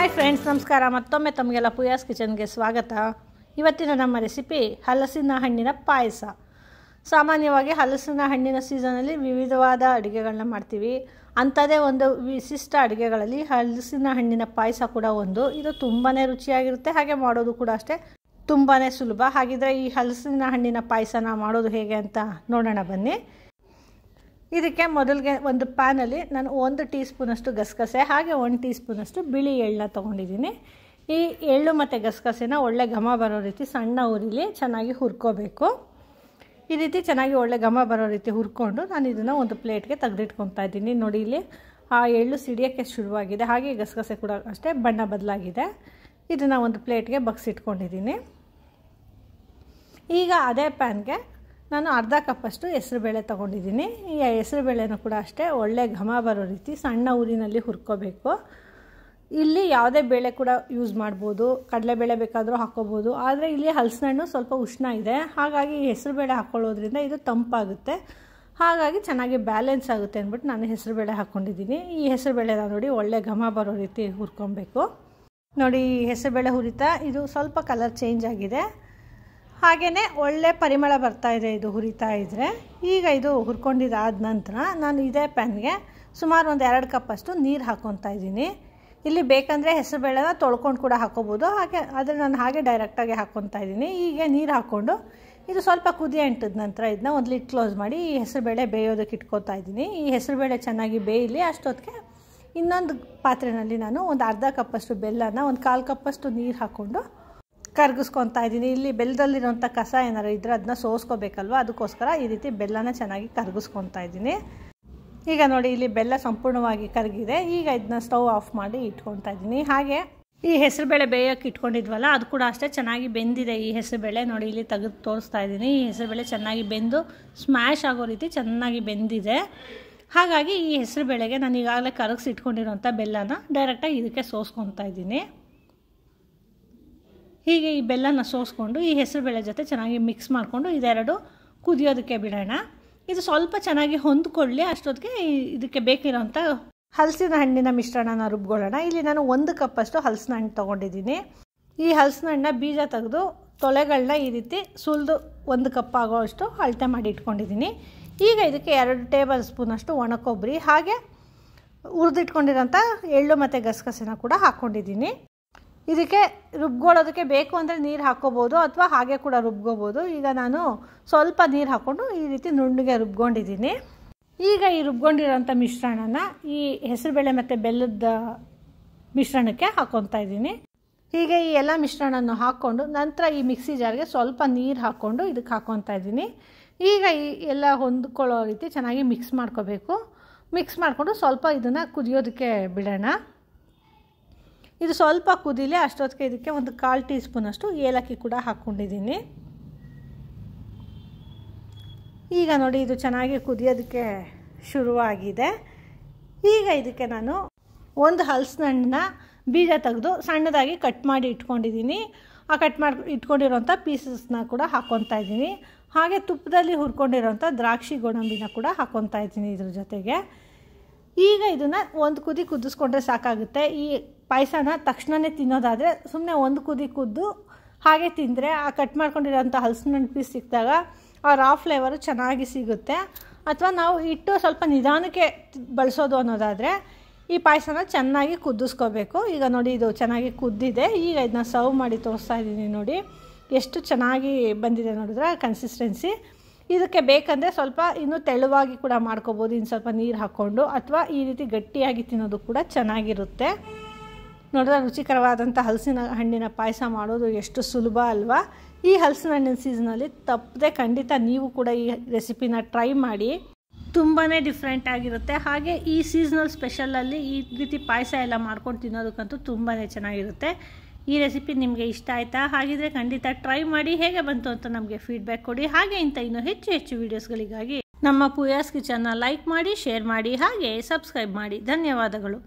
Hi friends, ನಮಸ್ಕಾರ. ಮತ್ತೊಮ್ಮೆ ತಮಗೆಲ್ಲ ಪೂಯಾಸ್ ಕಿಚನ್ಗೆ ಸ್ವಾಗತ. ಇವತ್ತಿನ ನಮ್ಮ ರೆಸಿಪಿ ಹಲಸಿನ ಹಣ್ಣಿನ ಪಾಯಸ. ಸಾಮಾನ್ಯವಾಗಿ ಹಲಸಿನ ಹಣ್ಣಿನ ಸೀಸನಲ್ಲಿ ವಿವಿಧವಾದ ಅಡುಗೆಗಳನ್ನ ಮಾಡ್ತೀವಿ. ಅಂಥದ್ದೇ ಒಂದು ವಿಶಿಷ್ಟ ಅಡುಗೆಗಳಲ್ಲಿ ಹಲಸಿನ ಹಣ್ಣಿನ ಪಾಯಸ ಕೂಡ ಒಂದು. ಇದು ತುಂಬಾ ರುಚಿಯಾಗಿರುತ್ತೆ, ಹಾಗೆ ಮಾಡೋದು ಕೂಡ ಅಷ್ಟೇ ತುಂಬಾ ಸುಲಭ. ಹಾಗಿದ್ರೆ ಈ ಹಲಸಿನ ಹಣ್ಣಿನ ಪಾಯಸನ ಮಾಡೋದು ಹೇಗೆ ಅಂತ ನೋಡೋಣ ಬನ್ನಿ. ಇದಕ್ಕೆ ಮೊದಲಿಗೆ ಒಂದು ಪ್ಯಾನಲ್ಲಿ ನಾನು 1 ಟೀ ಸ್ಪೂನಷ್ಟು ಗಸಗಸೆ ಹಾಗೆ 1 ಟೀ ಸ್ಪೂನಷ್ಟು ಬಿಳಿ ಎಳ್ಳನ್ನ ತೊಗೊಂಡಿದ್ದೀನಿ. ಈ ಎಳ್ಳು ಮತ್ತು ಗಸಗಸೆನ ಒಳ್ಳೆ ಘಮ ಬರೋ ರೀತಿ ಸಣ್ಣ ಉರಿಲಿ ಚೆನ್ನಾಗಿ ಹುರ್ಕೋಬೇಕು. ಈ ರೀತಿ ಚೆನ್ನಾಗಿ ಒಳ್ಳೆ ಘಮ ಬರೋ ರೀತಿ ಹುರ್ಕೊಂಡು ನಾನು ಇದನ್ನು ಒಂದು ಪ್ಲೇಟ್ಗೆ ತೆಗೆದಿಟ್ಕೊತಾ ಇದ್ದೀನಿ. ನೋಡಿ, ಇಲ್ಲಿ ಆ ಎಳ್ಳು ಸಿಡಿಯೋಕ್ಕೆ ಶುರುವಾಗಿದೆ, ಹಾಗೆ ಗಸಗಸೆ ಕೂಡ ಅಷ್ಟೇ ಬಣ್ಣ ಬದಲಾಗಿದೆ. ಇದನ್ನು ಒಂದು ಪ್ಲೇಟ್ಗೆ ಬಗ್ಸಿಟ್ಕೊಂಡಿದ್ದೀನಿ. ಈಗ ಅದೇ ಪ್ಯಾನ್ಗೆ ನಾನು ಅರ್ಧ ಕಪ್ಪಷ್ಟು ಹೆಸರುಬೇಳೆ ತೊಗೊಂಡಿದ್ದೀನಿ. ಈ ಹೆಸರುಬೇಳೆನೂ ಕೂಡ ಅಷ್ಟೇ ಒಳ್ಳೆ ಘಮ ಬರೋ ರೀತಿ ಸಣ್ಣ ಊರಿನಲ್ಲಿ ಹುರ್ಕೋಬೇಕು. ಇಲ್ಲಿ ಯಾವುದೇ ಬೇಳೆ ಕೂಡ ಯೂಸ್ ಮಾಡ್ಬೋದು, ಕಡಲೆಬೇಳೆ ಬೇಕಾದರೂ ಹಾಕ್ಕೋಬೋದು. ಆದರೆ ಇಲ್ಲಿ ಹಲಸಿನ ಹಣ್ಣು ಸ್ವಲ್ಪ ಉಷ್ಣ ಇದೆ, ಹಾಗಾಗಿ ಈ ಹೆಸರುಬೇಳೆ ಹಾಕ್ಕೊಳ್ಳೋದ್ರಿಂದ ಇದು ತಂಪಾಗುತ್ತೆ, ಹಾಗಾಗಿ ಚೆನ್ನಾಗಿ ಬ್ಯಾಲೆನ್ಸ್ ಆಗುತ್ತೆ ಅಂದ್ಬಿಟ್ಟು ನಾನು ಹೆಸರುಬೇಳೆ ಹಾಕ್ಕೊಂಡಿದ್ದೀನಿ. ಈ ಹೆಸರುಬೇಳೆನ ನೋಡಿ ಒಳ್ಳೆ ಘಮ ಬರೋ ರೀತಿ ಹುರ್ಕೊಬೇಕು. ನೋಡಿ, ಈ ಹೆಸರುಬೇಳೆ ಹುರಿತಾ ಇದು ಸ್ವಲ್ಪ ಕಲರ್ ಚೇಂಜ್ ಆಗಿದೆ, ಹಾಗೆಯೇ ಒಳ್ಳೆ ಪರಿಮಳ ಬರ್ತಾಯಿದೆ ಇದು ಹುರಿತಾ ಇದ್ದರೆ. ಈಗ ಇದು ಹುರ್ಕೊಂಡಿದ್ದಾದ ನಂತರ ನಾನು ಇದೇ ಪ್ಯಾನ್ಗೆ ಸುಮಾರು ಒಂದು 2 ಕಪ್ಪಷ್ಟು ನೀರು ಹಾಕ್ಕೊತಾ ಇದ್ದೀನಿ. ಇಲ್ಲಿ ಬೇಕಂದರೆ ಹೆಸರುಬೇಳೆನ ತೊಳ್ಕೊಂಡು ಕೂಡ ಹಾಕ್ಕೋಬೋದು, ಆದರೆ ನಾನು ಹಾಗೆ ಡೈರೆಕ್ಟಾಗಿ ಹಾಕ್ಕೊತಾ ಇದ್ದೀನಿ. ಹೀಗೆ ನೀರು ಹಾಕ್ಕೊಂಡು ಇದು ಸ್ವಲ್ಪ ಕುದಿ ಅಂಟಿದ ನಂತರ ಇದನ್ನ ಒಂದು ಲಿಡ್ ಕ್ಲೋಸ್ ಮಾಡಿ ಈ ಹೆಸರುಬೇಳೆ ಬೇಯೋದಕ್ಕೆ ಇಟ್ಕೊತಾ ಇದ್ದೀನಿ. ಈ ಹೆಸರುಬೇಳೆ ಚೆನ್ನಾಗಿ ಬೇಯಲಿ, ಅಷ್ಟೊತ್ತಿಗೆ ಇನ್ನೊಂದು ಪಾತ್ರೆಯಲ್ಲಿ ನಾನು ಒಂದು ಅರ್ಧ ಕಪ್ಪಷ್ಟು ಬೆಲ್ಲನ ಒಂದು 1/4 ಕಪ್ಪಷ್ಟು ನೀರು ಹಾಕ್ಕೊಂಡು ಕರಗಿಸ್ಕೊತಾ ಇದ್ದೀನಿ. ಇಲ್ಲಿ ಬೆಲ್ಲದಲ್ಲಿರೋಂಥ ಕಸ ಏನಾರು ಇದ್ದರೆ ಅದನ್ನ ಸೋಸ್ಕೋಬೇಕಲ್ವ, ಅದಕ್ಕೋಸ್ಕರ ಈ ರೀತಿ ಬೆಲ್ಲನ ಚೆನ್ನಾಗಿ ಕರಗಿಸ್ಕೊತಾ ಇದ್ದೀನಿ. ಈಗ ನೋಡಿ, ಇಲ್ಲಿ ಬೆಲ್ಲ ಸಂಪೂರ್ಣವಾಗಿ ಕರಗಿದೆ. ಈಗ ಇದನ್ನ ಸ್ಟವ್ ಆಫ್ ಮಾಡಿ ಇಟ್ಕೊತಾ ಇದ್ದೀನಿ. ಹಾಗೆ ಈ ಹೆಸರುಬೇಳೆ ಬೇಯೋಕ್ಕೆ ಇಟ್ಕೊಂಡಿದ್ವಲ್ಲ, ಅದು ಕೂಡ ಅಷ್ಟೇ ಚೆನ್ನಾಗಿ ಬೆಂದಿದೆ. ಈ ಹೆಸರುಬೇಳೆ ನೋಡಿ, ಇಲ್ಲಿ ತೆಗೆದು ತೋರಿಸ್ತಾ ಇದ್ದೀನಿ. ಈ ಹೆಸರುಬೇಳೆ ಚೆನ್ನಾಗಿ ಬೆಂದು ಸ್ಮ್ಯಾಶ್ ಆಗೋ ರೀತಿ ಚೆನ್ನಾಗಿ ಬೆಂದಿದೆ. ಹಾಗಾಗಿ ಈ ಹೆಸರುಬೇಳೆಗೆ ನಾನು ಈಗಾಗಲೇ ಕರಗಿಸಿ ಇಟ್ಕೊಂಡಿರೋಂಥ ಬೆಲ್ಲನ ಡೈರೆಕ್ಟಾಗಿ ಇದಕ್ಕೆ ಸೋಸ್ಕೊತಾ ಇದ್ದೀನಿ. ಹೀಗೆ ಈ ಬೆಲ್ಲನ ಸೋಸ್ಕೊಂಡು ಈ ಹೆಸರುಬೇಳೆ ಜೊತೆ ಚೆನ್ನಾಗಿ ಮಿಕ್ಸ್ ಮಾಡಿಕೊಂಡು ಇದೆರಡು ಕುದಿಯೋದಕ್ಕೆ ಬಿಡೋಣ. ಇದು ಸ್ವಲ್ಪ ಚೆನ್ನಾಗಿ ಹೊಂದ್ಕೊಳ್ಳಿ, ಅಷ್ಟೊತ್ತಿಗೆ ಇದಕ್ಕೆ ಬೇಕಿರೋಂಥ ಹಲಸಿನ ಹಣ್ಣಿನ ಮಿಶ್ರಣನ ರುಬ್ಕೊಳ್ಳೋಣ. ಇಲ್ಲಿ ನಾನು 1 ಕಪ್ಪಷ್ಟು ಹಲಸಿನ ಹಣ್ಣು ತೊಗೊಂಡಿದ್ದೀನಿ. ಈ ಹಲಸಿನ ಹಣ್ಣನ್ನ ಬೀಜ ತೆಗೆದು ತೊಳೆಗಳನ್ನ ಈ ರೀತಿ ಸುಲಿದು 1 ಕಪ್ ಆಗೋಷ್ಟು ಅಳತೆ ಮಾಡಿ ಇಟ್ಕೊಂಡಿದ್ದೀನಿ. ಈಗ ಇದಕ್ಕೆ 2 ಟೇಬಲ್ ಸ್ಪೂನಷ್ಟು ಒಣ ಕೊಬ್ಬರಿ ಹಾಗೆ ಹುರಿದಿಟ್ಕೊಂಡಿರೋಂಥ ಎಳ್ಳು ಮತ್ತು ಗಸಗಸೆನ ಕೂಡ ಹಾಕ್ಕೊಂಡಿದ್ದೀನಿ. ಇದಕ್ಕೆ ರುಬ್ಕೊಳ್ಳೋದಕ್ಕೆ ಬೇಕು ಅಂದರೆ ನೀರು ಹಾಕ್ಕೋಬೋದು, ಅಥವಾ ಹಾಗೆ ಕೂಡ ರುಬ್ಕೋಬೋದು. ಈಗ ನಾನು ಸ್ವಲ್ಪ ನೀರು ಹಾಕ್ಕೊಂಡು ಈ ರೀತಿ ನುಣ್ಣಗೆ ರುಬ್ಕೊಂಡಿದ್ದೀನಿ. ಈಗ ಈ ರುಬ್ಕೊಂಡಿರೋಂಥ ಮಿಶ್ರಣನ ಈ ಹೆಸರುಬೇಳೆ ಮತ್ತು ಬೆಲ್ಲದ ಮಿಶ್ರಣಕ್ಕೆ ಹಾಕ್ಕೊತಾ ಇದ್ದೀನಿ. ಹೀಗೆ ಈ ಎಲ್ಲ ಮಿಶ್ರಣವನ್ನು ಹಾಕ್ಕೊಂಡು ನಂತರ ಈ ಮಿಕ್ಸಿ ಜಾರ್ಗೆ ಸ್ವಲ್ಪ ನೀರು ಹಾಕ್ಕೊಂಡು ಇದಕ್ಕೆ ಹಾಕ್ಕೊತಾ ಇದ್ದೀನಿ. ಈಗ ಈ ಎಲ್ಲ ಹೊಂದ್ಕೊಳ್ಳೋ ರೀತಿ ಚೆನ್ನಾಗಿ ಮಿಕ್ಸ್ ಮಾಡ್ಕೋಬೇಕು. ಮಿಕ್ಸ್ ಮಾಡಿಕೊಂಡು ಸ್ವಲ್ಪ ಇದನ್ನು ಕುದಿಯೋದಕ್ಕೆ ಬಿಡೋಣ. ಇದು ಸ್ವಲ್ಪ ಕುದಿಲಿ, ಅಷ್ಟೊತ್ತಿಗೆ ಇದಕ್ಕೆ ಒಂದು 1/4 ಟೀ ಸ್ಪೂನಷ್ಟು ಏಲಕ್ಕಿ ಕೂಡ ಹಾಕ್ಕೊಂಡಿದ್ದೀನಿ. ಈಗ ನೋಡಿ, ಇದು ಚೆನ್ನಾಗಿ ಕುದಿಯೋದಕ್ಕೆ ಶುರುವಾಗಿದೆ. ಈಗ ಇದಕ್ಕೆ ನಾನು ಒಂದು ಹಲಸಿನ ಹಣ್ಣನ್ನ ಬೀಜ ತೆಗೆದು ಸಣ್ಣದಾಗಿ ಕಟ್ ಮಾಡಿ ಇಟ್ಕೊಂಡಿದ್ದೀನಿ. ಆ ಕಟ್ ಮಾಡಿ ಇಟ್ಕೊಂಡಿರೋಂಥ ಪೀಸಸ್ನ ಕೂಡ ಹಾಕ್ಕೊತಾ ಇದ್ದೀನಿ. ಹಾಗೆ ತುಪ್ಪದಲ್ಲಿ ಹುರ್ಕೊಂಡಿರೋಂಥ ದ್ರಾಕ್ಷಿ ಗೋಡಂಬಿನ ಕೂಡ ಹಾಕ್ಕೊತಾ ಇದ್ದೀನಿ ಇದ್ರ ಜೊತೆಗೆ. ಈಗ ಇದನ್ನು ಒಂದು ಕುದಿ ಕುದಿಸ್ಕೊಂಡ್ರೆ ಸಾಕಾಗುತ್ತೆ. ಈ ಪಾಯಸನ ತಕ್ಷಣವೇ ತಿನ್ನೋದಾದರೆ ಸುಮ್ಮನೆ ಒಂದು ಕುದಿ ಕುದ್ದು ಹಾಗೆ ತಿಂದರೆ ಆ ಕಟ್ ಮಾಡ್ಕೊಂಡಿರೋಂಥ ಹಲಸಿನ ಹಣ್ಣು ಪೀಸ್ ಸಿಕ್ಕಿದಾಗ ಆ ರಾ ಫ್ಲೇವರು ಚೆನ್ನಾಗಿ ಸಿಗುತ್ತೆ. ಅಥವಾ ನಾವು ಇಟ್ಟು ಸ್ವಲ್ಪ ನಿಧಾನಕ್ಕೆ ಬಳಸೋದು ಅನ್ನೋದಾದರೆ ಈ ಪಾಯಸನ ಚೆನ್ನಾಗಿ ಕುದಿಸ್ಕೋಬೇಕು. ಈಗ ನೋಡಿ, ಇದು ಚೆನ್ನಾಗಿ ಕುದ್ದಿದೆ. ಈಗ ಇದನ್ನ ಸರ್ವ್ ಮಾಡಿ ತೋರಿಸ್ತಾ ಇದ್ದೀನಿ. ನೋಡಿ ಎಷ್ಟು ಚೆನ್ನಾಗಿ ಬಂದಿದೆ ನೋಡಿದ್ರೆ ಕನ್ಸಿಸ್ಟೆನ್ಸಿ. ಇದಕ್ಕೆ ಬೇಕಂದರೆ ಸ್ವಲ್ಪ ಇನ್ನೂ ತೆಳುವಾಗಿ ಕೂಡ ಮಾಡ್ಕೋಬೋದು, ಇನ್ನು ಸ್ವಲ್ಪ ನೀರು ಹಾಕ್ಕೊಂಡು, ಅಥವಾ ಈ ರೀತಿ ಗಟ್ಟಿಯಾಗಿ ತಿನ್ನೋದು ಕೂಡ ಚೆನ್ನಾಗಿರುತ್ತೆ. ನೋಡಿದ್ರೆ ರುಚಿಕರವಾದಂಥ ಹಲಸಿನ ಹಣ್ಣಿನ ಪಾಯಸ ಮಾಡೋದು ಎಷ್ಟು ಸುಲಭ ಅಲ್ವಾ? ಈ ಹಲಸಿನ ಹಣ್ಣಿನ ಸೀಸನಲ್ಲಿ ತಪ್ಪದೆ ಖಂಡಿತ ನೀವು ಕೂಡ ಈ ರೆಸಿಪಿನ ಟ್ರೈ ಮಾಡಿ. ತುಂಬಾ ಡಿಫ್ರೆಂಟ್ ಆಗಿರುತ್ತೆ. ಹಾಗೆ ಈ ಸೀಸನಲ್ ಸ್ಪೆಷಲಲ್ಲಿ ಈ ರೀತಿ ಪಾಯಸ ಎಲ್ಲ ಮಾಡ್ಕೊಂಡು ತಿನ್ನೋದಕ್ಕಂತೂ ತುಂಬಾ ಚೆನ್ನಾಗಿರುತ್ತೆ. ಈ ರೆಸಿಪಿ ನಿಮಗೆ ಇಷ್ಟ ಆಯಿತಾ? ಹಾಗಿದ್ರೆ ಖಂಡಿತ ಟ್ರೈ ಮಾಡಿ, ಹೇಗೆ ಬಂತು ಅಂತ ನಮಗೆ ಫೀಡ್ಬ್ಯಾಕ್ ಕೊಡಿ. ಹಾಗೆ ಇಂಥ ಇನ್ನೂ ಹೆಚ್ಚು ವೀಡಿಯೋಸ್ಗಳಿಗಾಗಿ ನಮ್ಮ ಪೂಯಾಸ್ ಕಿಚನ್ನ ಲೈಕ್ ಮಾಡಿ, ಶೇರ್ ಮಾಡಿ, ಹಾಗೆ ಸಬ್ಸ್ಕ್ರೈಬ್ ಮಾಡಿ. ಧನ್ಯವಾದಗಳು.